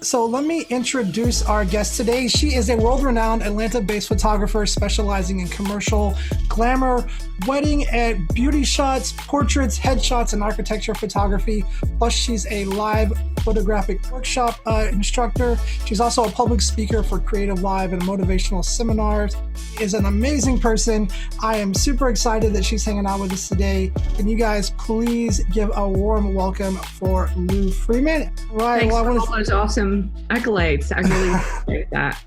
So let me introduce our guest today. She is a world-renowned Atlanta-based photographer specializing in commercial glamour, wedding and beauty shots, portraits, headshots, and architecture photography. Plus, she's a live photographic workshop instructor. She's also a public speaker for Creative Live and motivational seminars. She is an amazing person. I am super excited that she's hanging out with us today. Can you guys please give a warm welcome for Lou Freeman? Right. Thanks for all those awesome accolades. I really appreciate that.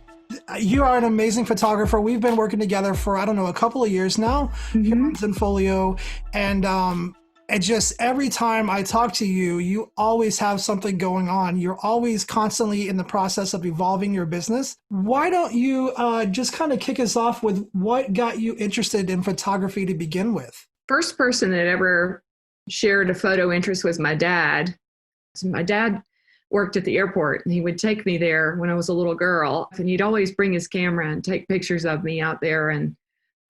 You are an amazing photographer. We've been working together for, I don't know, a couple of years now here on Zenfolio. And just every time I talk to you, you always have something going on. You're always constantly in the process of evolving your business. Why don't you just kind of kick us off with what got you interested in photography to begin with? First person that ever shared a photo interest was my dad. So my dad worked at the airport, and he would take me there when I was a little girl, and he'd always bring his camera and take pictures of me out there. And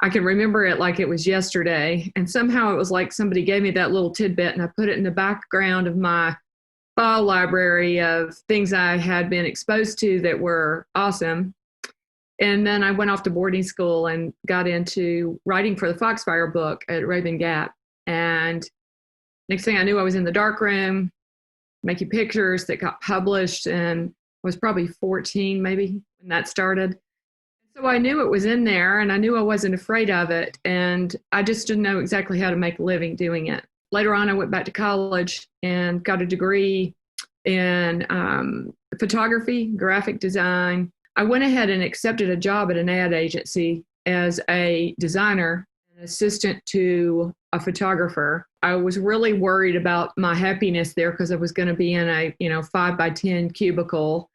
I can remember it like it was yesterday. And somehow it was like somebody gave me that little tidbit, and I put it in the background of my file library of things I had been exposed to that were awesome. And then I went off to boarding school and got into writing for the Foxfire book at Raven Gap. And next thing I knew, I was in the darkroom making pictures that got published, and I was probably 14 maybe when that started. So I knew it was in there, and I knew I wasn't afraid of it, and I just didn't know exactly how to make a living doing it. Later on, I went back to college and got a degree in photography, graphic design. I went ahead and accepted a job at an ad agency as a designer, an assistant to a photographer. I was really worried about my happiness there because I was going to be in a 5x10 cubicle.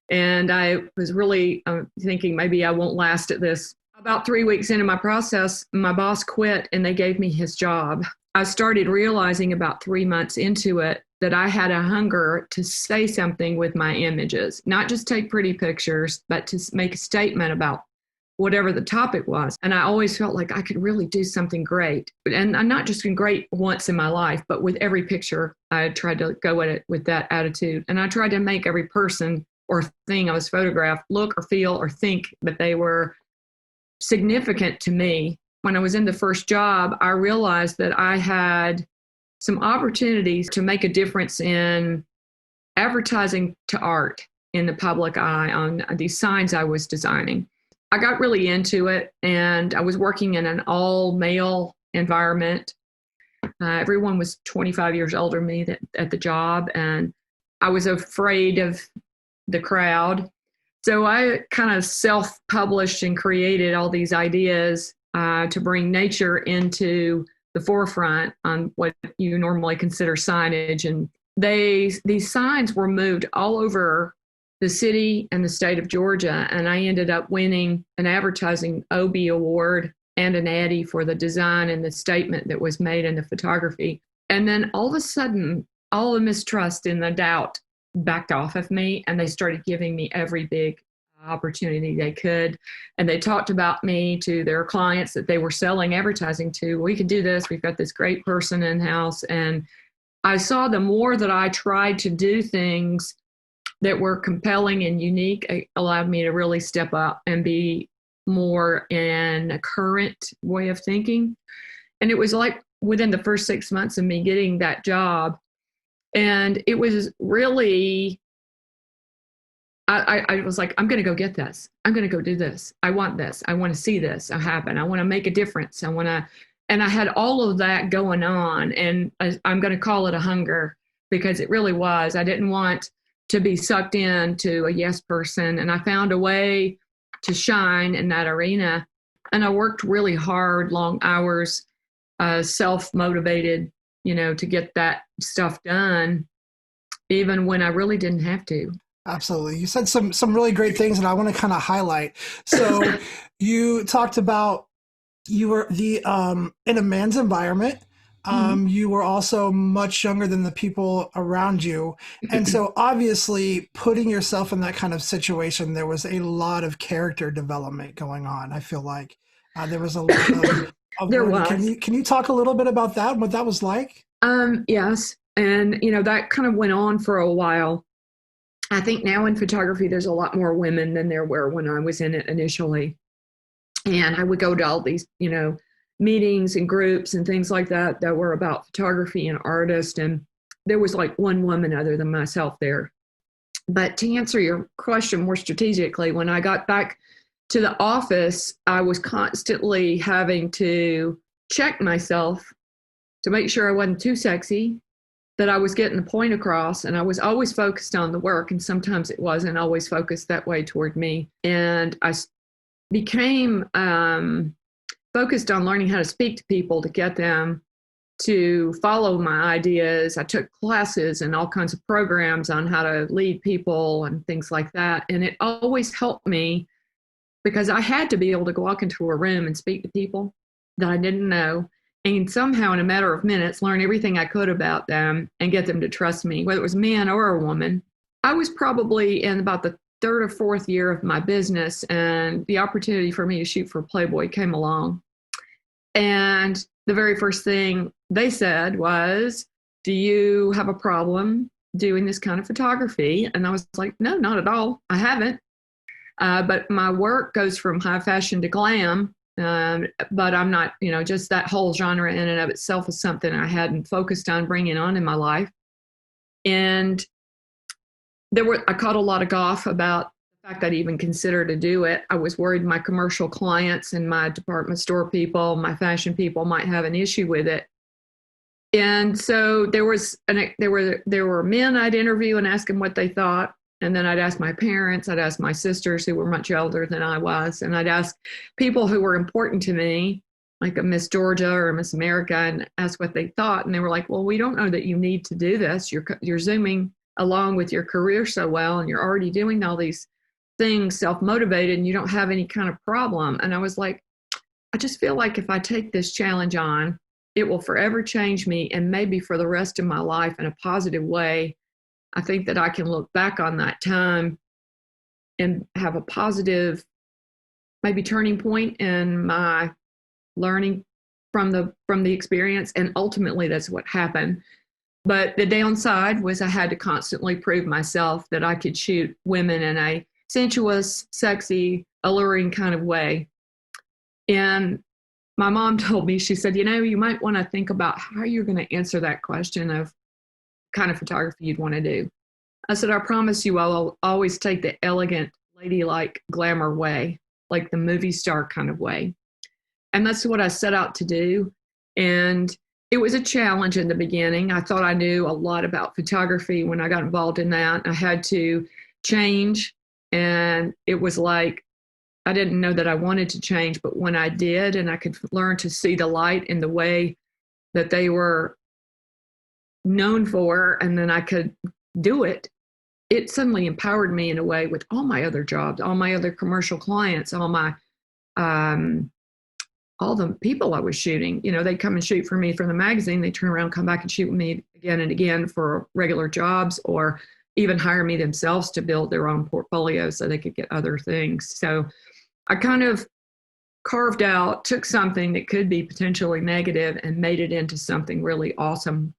And I was really thinking maybe I won't last at this. About 3 weeks into my process, my boss quit and they gave me his job. I started realizing about 3 months into it that I had a hunger to say something with my images, not just take pretty pictures, but to make a statement about whatever the topic was. And I always felt like I could really do something great. And I'm not just been great once in my life, but with every picture, I tried to go at it with that attitude. And I tried to make every person or thing I was photographed look or feel or think that they were significant to me. When I was in the first job, I realized that I had some opportunities to make a difference in advertising to art in the public eye on these signs I was designing. I got really into it, and I was working in an all-male environment. Everyone was 25 years older than me at the job, and I was afraid of the crowd. So I kind of self-published and created all these ideas to bring nature into the forefront on what you normally consider signage. And these signs were moved all over the city and the state of Georgia. And I ended up winning an advertising Obie Award and an Addy for the design and the statement that was made in the photography. And then all of a sudden, all the mistrust and the doubt backed off of me, and they started giving me every big opportunity they could. And they talked about me to their clients that they were selling advertising to. We could do this. We've got this great person in-house. And I saw the more that I tried to do things that were compelling and unique, it allowed me to really step up and be more in a current way of thinking. And it was like within the first 6 months of me getting that job. And it was really, I was like, I'm going to go get this. I'm going to go do this. I want this. I want to see this happen. I want to make a difference. And I had all of that going on. And I'm going to call it a hunger, because it really was. I didn't want to be sucked into a yes person. And I found a way to shine in that arena. And I worked really hard, long hours, self-motivated, to get that stuff done, even when I really didn't have to. Absolutely. You said some really great things, and I want to kind of highlight. So you talked about you were in a man's environment. You were also much younger than the people around you. And so obviously putting yourself in that kind of situation, there was a lot of character development going on. I feel like there was a lot of there was. Can you talk a little bit about that and what that was like? Yes. And, that kind of went on for a while. I think now in photography, there's a lot more women than there were when I was in it initially. And I would go to all these, meetings and groups and things like that that were about photography and artists. And there was like one woman other than myself there. But to answer your question more strategically, when I got back to the office, I was constantly having to check myself to make sure I wasn't too sexy, that I was getting the point across, and I was always focused on the work, and sometimes it wasn't always focused that way toward me. And I became focused on learning how to speak to people to get them to follow my ideas. I took classes and all kinds of programs on how to lead people and things like that. And it always helped me because I had to be able to walk into a room and speak to people that I didn't know, and somehow in a matter of minutes learn everything I could about them and get them to trust me, whether it was a man or a woman. I was probably in about the third or fourth year of my business, and the opportunity for me to shoot for Playboy came along. And the very first thing they said was, "Do you have a problem doing this kind of photography?" And I was like, "No, not at all. I haven't. But my work goes from high fashion to glam. But I'm not, just that whole genre in and of itself is something I hadn't focused on bringing on in my life." And I caught a lot of guff about the fact that I even considered to do it. I was worried my commercial clients and my department store people, my fashion people might have an issue with it. And so there were men I'd interview and ask them what they thought. And then I'd ask my parents, I'd ask my sisters who were much older than I was, and I'd ask people who were important to me, like a Miss Georgia or Miss America, and ask what they thought. And they were like, "Well, we don't know that you need to do this. You're zooming along with your career so well, and you're already doing all these things self-motivated, and you don't have any kind of problem." And I was like, I just feel like if I take this challenge on, it will forever change me, and maybe for the rest of my life in a positive way. I think that I can look back on that time and have a positive, maybe turning point in my learning from the experience. And ultimately that's what happened. But the downside was I had to constantly prove myself that I could shoot women in a sensuous, sexy, alluring kind of way. And my mom told me, she said, you might want to think about how you're going to answer that question of kind of photography you'd want to do. I said, I promise you I'll always take the elegant, ladylike glamour way, like the movie star kind of way. And that's what I set out to do. And it was a challenge in the beginning. I thought I knew a lot about photography when I got involved in that. I had to change. And it was like, I didn't know that I wanted to change, but when I did, and I could learn to see the light in the way that they were known for, and then I could do it, it suddenly empowered me in a way with all my other jobs, all my other commercial clients, all the people I was shooting. They'd come and shoot for me for the magazine. They turn around, come back and shoot with me again and again for regular jobs, or even hire me themselves to build their own portfolio so they could get other things. So I kind of took something that could be potentially negative and made it into something really awesome.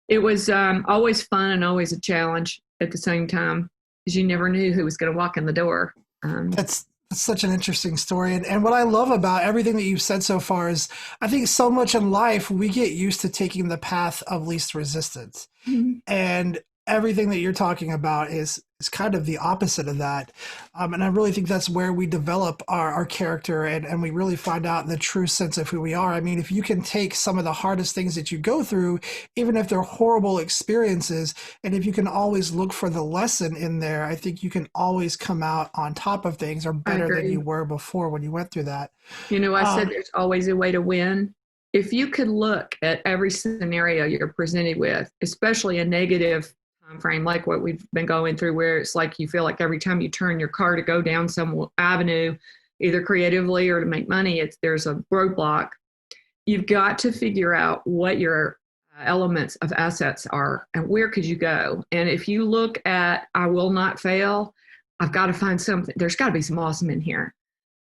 It was always fun and always a challenge at the same time, because you never knew who was going to walk in the door. That's such an interesting story. And what I love about everything that you've said so far is I think so much in life, we get used to taking the path of least resistance. Mm-hmm. And everything that you're talking about is kind of the opposite of that. And I really think that's where we develop our character and we really find out the true sense of who we are. I mean, if you can take some of the hardest things that you go through, even if they're horrible experiences, and if you can always look for the lesson in there, I think you can always come out on top of things or better than you were before when you went through that. I said there's always a way to win. If you could look at every scenario you're presented with, especially a negative frame like what we've been going through, where it's like you feel like every time you turn your car to go down some avenue, either creatively or to make money, there's a roadblock. You've got to figure out what your elements of assets are and where could you go. And if you look at, I will not fail, I've got to find something, there's got to be some awesome in here.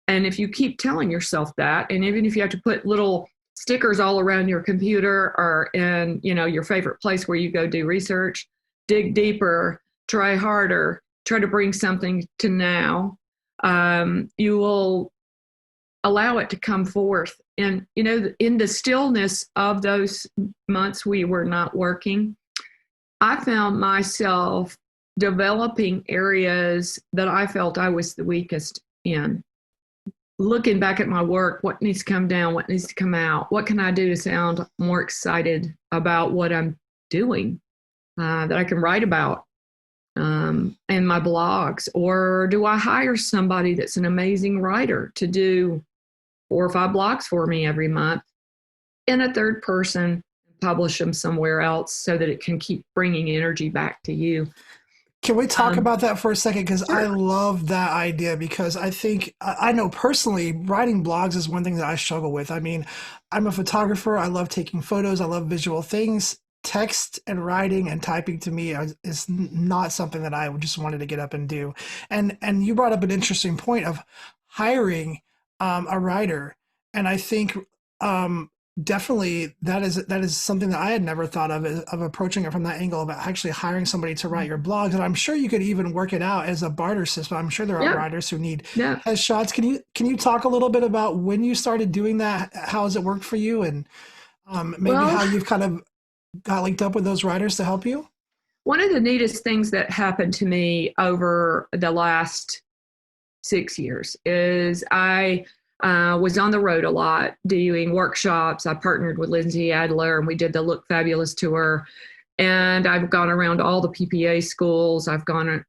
And if you keep telling yourself that, and even if you have to put little stickers all around your computer or in your favorite place where you go do research, dig deeper, try harder, try to bring something to now, you will allow it to come forth. And, in the stillness of those months we were not working, I found myself developing areas that I felt I was the weakest in. Looking back at my work, what needs to come down, what needs to come out, what can I do to sound more excited about what I'm doing, that I can write about in my blogs? Or do I hire somebody that's an amazing writer to do 4 or 5 blogs for me every month in a third person, publish them somewhere else so that it can keep bringing energy back to you? Can we talk about that for a second? Because sure. I love that idea, because I think, I know personally, writing blogs is one thing that I struggle with. I mean, I'm a photographer. I love taking photos. I love visual things. Text and writing and typing to me is not something that I just wanted to get up and do. And you brought up an interesting point of hiring a writer. And I think definitely that is something that I had never thought of approaching it from that angle, of actually hiring somebody to write your blogs. And I'm sure you could even work it out as a barter system. I'm sure there are writers who need headshots. Can you talk a little bit about when you started doing that? How has it worked for you? And maybe how you've kind of got linked up with those writers to help you? One of the neatest things that happened to me over the last 6 years is I was on the road a lot doing workshops. I partnered with Lindsay Adler and we did the Look Fabulous tour. And I've gone around all the PPA schools. I've gone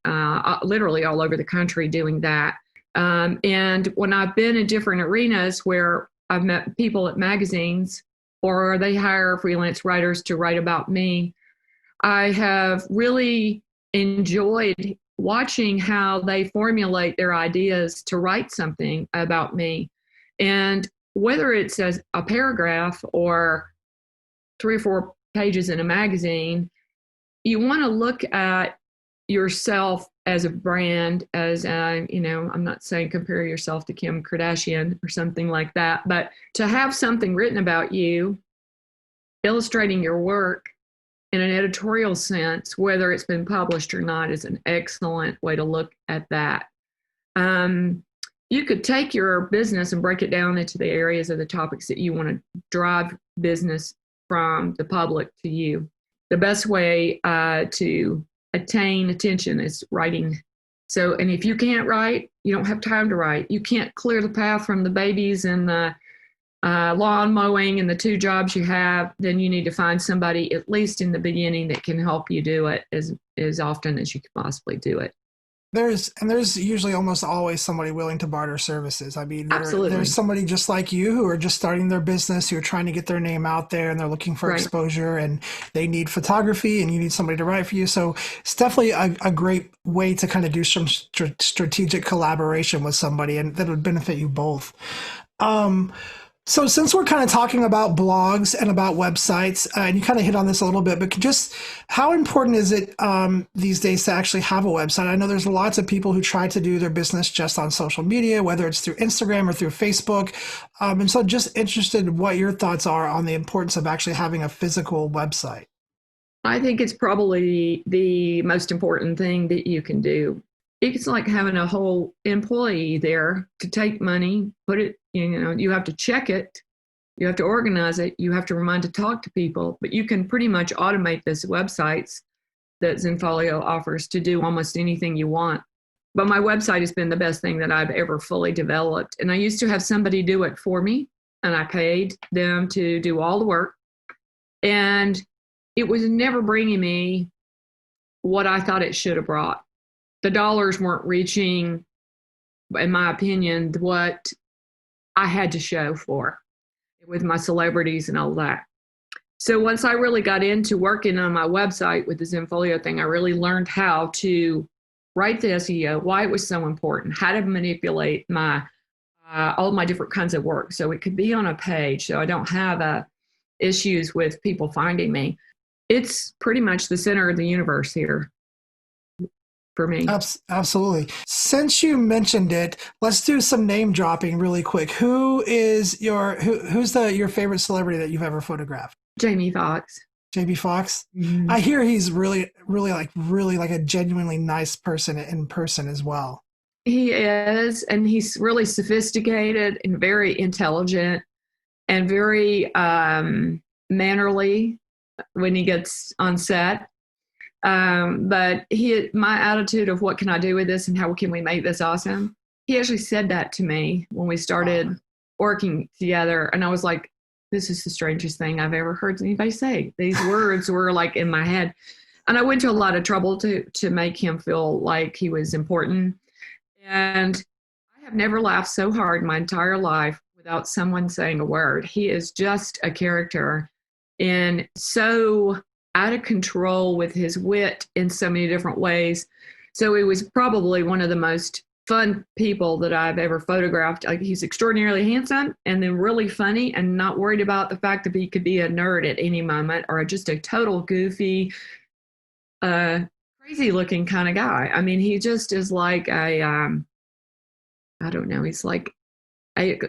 literally all over the country doing that. And when I've been in different arenas where I've met people at magazines, or they hire freelance writers to write about me, I have really enjoyed watching how they formulate their ideas to write something about me. And whether it's a paragraph or 3 or 4 pages in a magazine, you want to look at yourself as a brand, as I'm not saying compare yourself to Kim Kardashian or something like that, but to have something written about you, illustrating your work in an editorial sense, whether it's been published or not, is an excellent way to look at that. You could take your business and break it down into the areas of the topics that you want to drive business from the public to you. The best way to attain attention is writing. So, and if you can't write, you don't have time to write. You can't clear the path from the babies and the lawn mowing and the 2 jobs you have, then you need to find somebody, at least in the beginning, that can help you do it as often as you can possibly do it. There's usually almost always somebody willing to barter services. I mean, Absolutely. There's somebody just like you who are just starting their business, who are trying to get their name out there, and they're looking for exposure, and they need photography, and you need somebody to write for you. So it's definitely a great way to kind of do some strategic collaboration with somebody, and that would benefit you both. So since we're kind of talking about blogs and about websites, and you kind of hit on this a little bit, but just how important is it these days to actually have a website? I know there's lots of people who try to do their business just on social media, whether it's through Instagram or through Facebook. And so just interested in what your thoughts are on the importance of actually having a physical website. I think it's probably the most important thing that you can do. It's like having a whole employee there to take money, put it, you have to check it, you have to organize it, you have to remind to talk to people, but you can pretty much automate this websites that Zenfolio offers to do almost anything you want. But my website has been the best thing that I've ever fully developed. And I used to have somebody do it for me, and I paid them to do all the work. And it was never bringing me what I thought it should have brought. The dollars weren't reaching, in my opinion, what I had to show for with my celebrities and all that. So once I really got into working on my website with the Zenfolio thing, I really learned how to write the SEO, why it was so important, how to manipulate my all my different kinds of work so it could be on a page, so I don't have issues with people finding me. It's pretty much the center of the universe here for me. Absolutely. Since you mentioned it, let's do some name dropping really quick. Who's your favorite celebrity that you've ever photographed? Jamie Foxx. JB Fox. Mhm. I hear he's really like a genuinely nice person in person as well. He is, and he's really sophisticated and very intelligent and very mannerly when he gets on set. But my attitude of what can I do with this and how can we make this awesome? He actually said that to me when we started working together, and I was like, "This is the strangest thing I've ever heard anybody say." These words were like in my head, and I went to a lot of trouble to make him feel like he was important. And I have never laughed so hard my entire life without someone saying a word. He is just a character and so out of control with his wit in so many different ways. So he was probably one of the most fun people that I've ever photographed. Like, he's extraordinarily handsome and then really funny and not worried about the fact that he could be a nerd at any moment or just a total goofy, crazy looking kind of guy. I mean, he just is like I don't know, he's like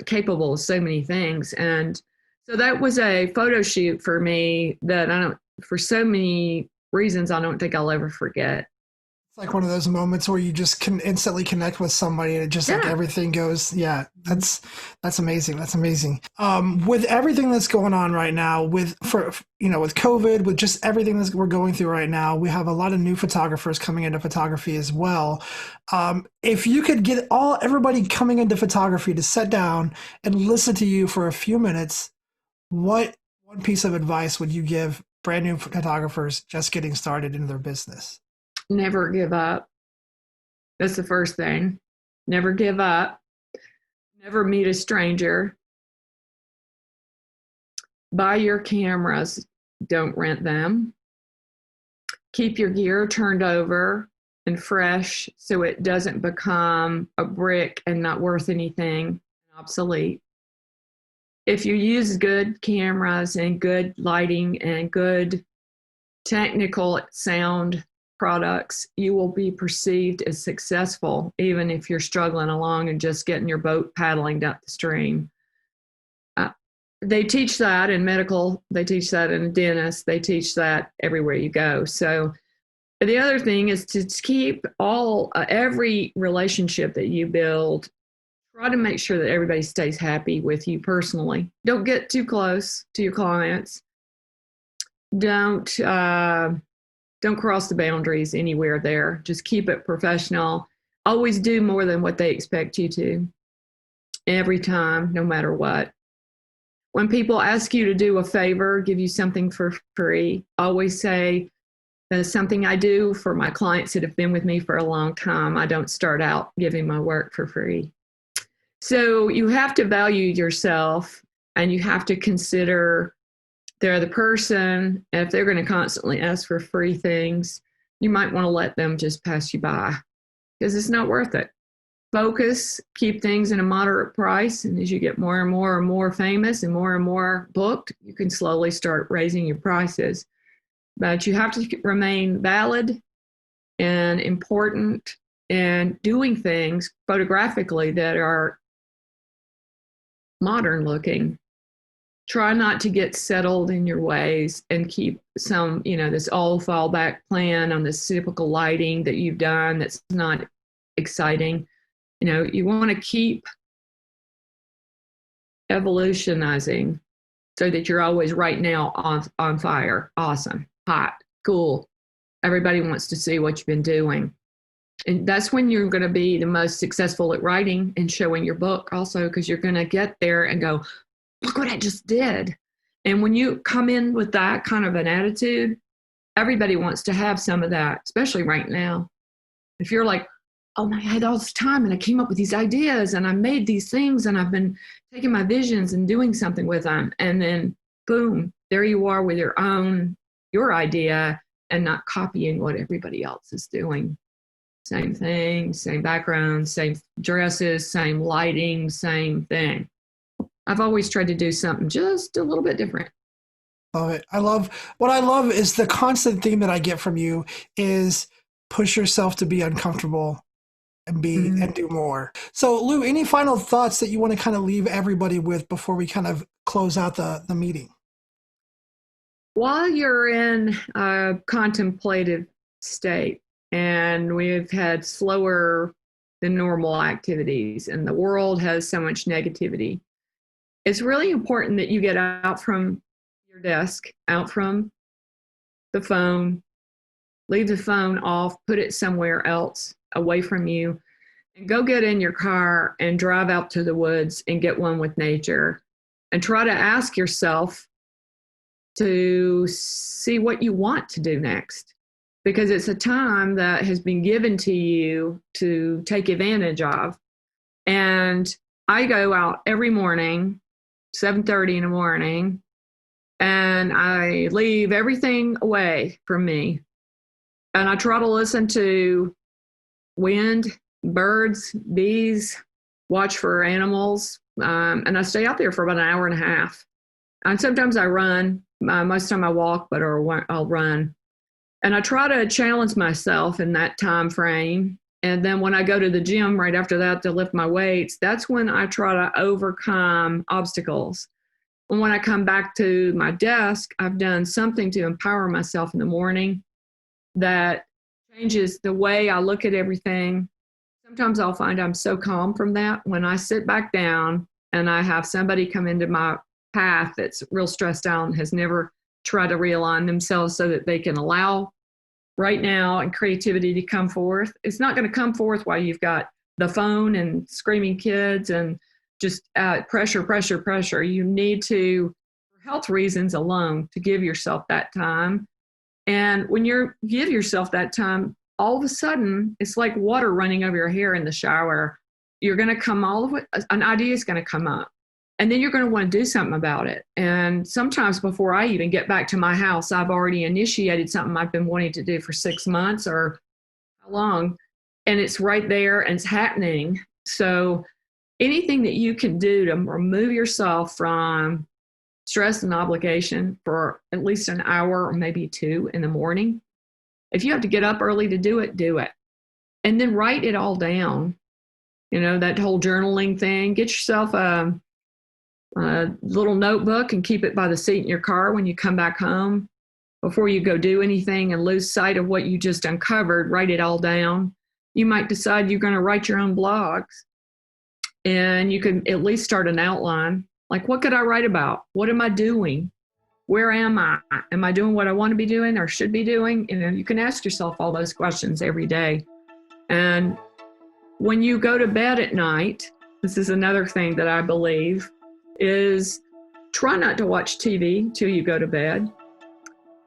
capable of so many things. And so that was a photo shoot for me that for so many reasons, I don't think I'll ever forget. It's like one of those moments where you just can instantly connect with somebody and it just like everything goes. Yeah, that's amazing. That's amazing. With everything that's going on right now with COVID, with just everything that we're going through right now, we have a lot of new photographers coming into photography as well. If you could get everybody coming into photography to sit down and listen to you for a few minutes, what one piece of advice would you give brand new photographers just getting started in their business? Never give up. That's the first thing. Never give up. Never meet a stranger. Buy your cameras. Don't rent them. Keep your gear turned over and fresh so it doesn't become a brick and not worth anything, obsolete. If you use good cameras and good lighting and good technical sound products, you will be perceived as successful, even if you're struggling along and just getting your boat paddling down the stream. They teach that in medical, they teach that in a dentist, they teach that everywhere you go. So the other thing is to keep every relationship that you build, try to make sure that everybody stays happy with you personally. Don't get too close to your clients. Don't cross the boundaries anywhere there. Just keep it professional. Always do more than what they expect you to. Every time, no matter what. When people ask you to do a favor, give you something for free, always say, that's something I do for my clients that have been with me for a long time. I don't start out giving my work for free. So you have to value yourself and you have to consider they're the person. If they're going to constantly ask for free things, you might want to let them just pass you by because it's not worth it. Focus, keep things in a moderate price. And as you get more and more famous and more booked, you can slowly start raising your prices. But you have to remain valid and important and doing things photographically that are modern looking. Try not to get settled in your ways and keep some, this old fallback plan on this typical lighting that you've done that's not exciting. You want to keep evolutionizing so that you're always right now on fire. Awesome, hot, cool. Everybody wants to see what you've been doing. And that's when you're going to be the most successful at writing and showing your book also, because you're going to get there and go, look what I just did. And when you come in with that kind of an attitude, everybody wants to have some of that, especially right now. If you're like, oh, I had all this time and I came up with these ideas and I made these things and I've been taking my visions and doing something with them. And then boom, there you are with your idea and not copying what everybody else is doing. Same thing, same background, same dresses, same lighting, same thing. I've always tried to do something just a little bit different. Love it. What I love is the constant theme that I get from you is push yourself to be uncomfortable and and do more. So Lou, any final thoughts that you want to kind of leave everybody with before we kind of close out the meeting? While you're in a contemplative state, and we've had slower than normal activities, and the world has so much negativity, it's really important that you get out from your desk, out from the phone, leave the phone off, put it somewhere else away from you, and go get in your car and drive out to the woods and get one with nature. And try to ask yourself to see what you want to do next, because it's a time that has been given to you to take advantage of. And I go out every morning, 7:30 in the morning, and I leave everything away from me. And I try to listen to wind, birds, bees, watch for animals. And I stay out there for about an hour and a half. And sometimes I run. Most of the time I walk, but I'll run. And I try to challenge myself in that time frame. And then when I go to the gym right after that to lift my weights, that's when I try to overcome obstacles. And when I come back to my desk, I've done something to empower myself in the morning that changes the way I look at everything. Sometimes I'll find I'm so calm from that when I sit back down and I have somebody come into my path that's real stressed out and has never tried to realign themselves so that they can allow right now and creativity to come forth. It's not going to come forth while you've got the phone and screaming kids and just pressure. You need to, for health reasons alone, to give yourself that time. And when you give yourself that time, all of a sudden, it's like water running over your hair in the shower. You're going to come an idea is going to come up. And then you're going to want to do something about it. And sometimes before I even get back to my house, I've already initiated something I've been wanting to do for 6 months or how long. And it's right there and it's happening. So anything that you can do to remove yourself from stress and obligation for at least an hour or maybe 2 in the morning. If you have to get up early to do it, do it. And then write it all down. You know, that whole journaling thing. Get yourself a little notebook and keep it by the seat in your car when you come back home. Before you go do anything and lose sight of what you just uncovered, write it all down. You might decide you're going to write your own blogs. And you can at least start an outline. Like, what could I write about? What am I doing? Where am I? Am I doing what I want to be doing or should be doing? You know, you can ask yourself all those questions every day. And when you go to bed at night, this is another thing that I believe, is try not to watch TV till you go to bed.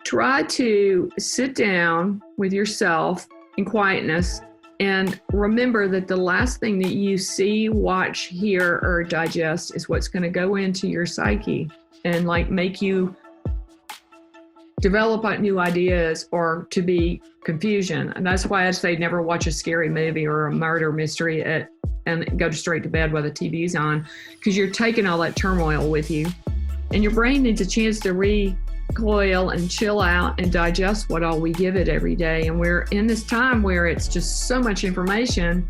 Try to sit down with yourself in quietness and remember that the last thing that you see, watch, hear, or digest is what's going to go into your psyche and like make you develop new ideas or to be confusion. And that's why I say never watch a scary movie or a murder mystery and go straight to bed while the TV's on, because you're taking all that turmoil with you. And your brain needs a chance to recoil and chill out and digest what all we give it every day. And we're in this time where it's just so much information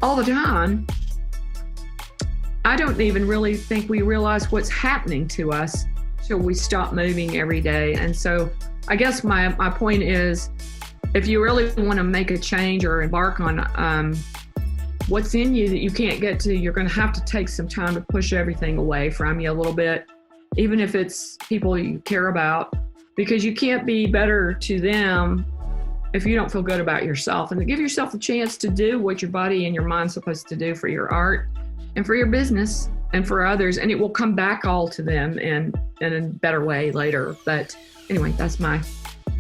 all the time. I don't even really think we realize what's happening to us till we stop moving every day. And so I guess my point is, if you really want to make a change or embark on what's in you that you can't get to, you're going to have to take some time to push everything away from you a little bit, even if it's people you care about, because you can't be better to them if you don't feel good about yourself. And to give yourself a chance to do what your body and your mind's supposed to do for your art and for your business and for others, and it will come back all to them in a better way later. But anyway, that's my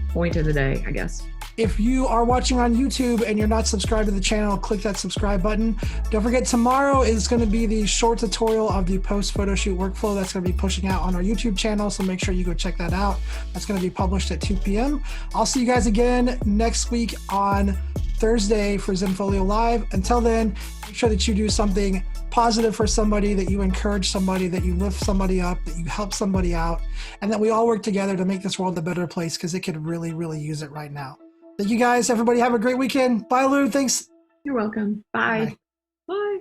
point of the day, I guess. If you are watching on YouTube and you're not subscribed to the channel, click that subscribe button. Don't forget, tomorrow is going to be the short tutorial of the post photo shoot workflow that's going to be pushing out on our YouTube channel, so make sure you go check that out. That's going to be published at 2 p.m. I'll see you guys again next week on Thursday for Zenfolio Live. Until then, make sure that you do something positive for somebody, that you encourage somebody, that you lift somebody up, that you help somebody out, and that we all work together to make this world a better place, because it could really, really use it right now. Thank you guys. Everybody have a great weekend. Bye, Lou. Thanks. You're welcome. Bye. Bye. Bye.